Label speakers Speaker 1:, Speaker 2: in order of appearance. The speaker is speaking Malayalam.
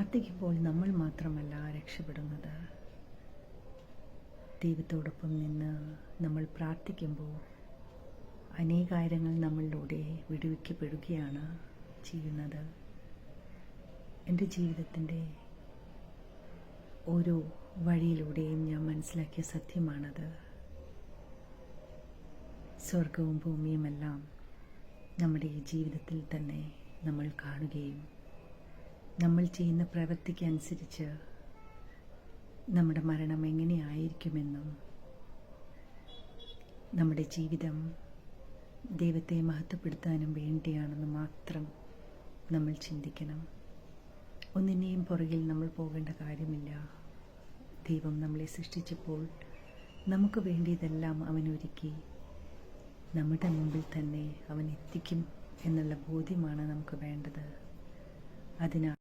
Speaker 1: പ്രാർത്ഥിക്കുമ്പോൾ നമ്മൾ മാത്രമല്ല രക്ഷപ്പെടുന്നത്. ദൈവത്തോടൊപ്പം നിന്ന് നമ്മൾ പ്രാർത്ഥിക്കുമ്പോൾ അനേകായിരങ്ങൾ നമ്മളിലൂടെ വിടുവിക്കപ്പെടുകയാണ് ചെയ്യുന്നത്. എൻ്റെ ജീവിതത്തിൻ്റെ ഓരോ വഴിയിലൂടെയും ഞാൻ മനസ്സിലാക്കിയ സത്യമാണത്. സ്വർഗവും ഭൂമിയുമെല്ലാം നമ്മുടെ ഈ ജീവിതത്തിൽ തന്നെ നമ്മൾ കാണുകയും നമ്മൾ ചെയ്യുന്ന പ്രവൃത്തിക്കനുസരിച്ച് നമ്മുടെ മരണം എങ്ങനെയായിരിക്കുമെന്നും നമ്മുടെ ജീവിതം ദൈവത്തെ മഹത്വപ്പെടുത്താനും വേണ്ടിയാണെന്ന് മാത്രം നമ്മൾ ചിന്തിക്കണം. ഒന്നിനെയും പുറകിൽ നമ്മൾ പോകേണ്ട കാര്യമില്ല. ദൈവം നമ്മളെ സൃഷ്ടിച്ചപ്പോൾ നമുക്ക് വേണ്ടിയതെല്ലാം അവൻ ഒരുക്കി നമ്മുടെ മുമ്പിൽ തന്നെ അവൻ എത്തിക്കും എന്നുള്ള ബോധ്യമാണ് നമുക്ക് വേണ്ടത്. അതിനാൽ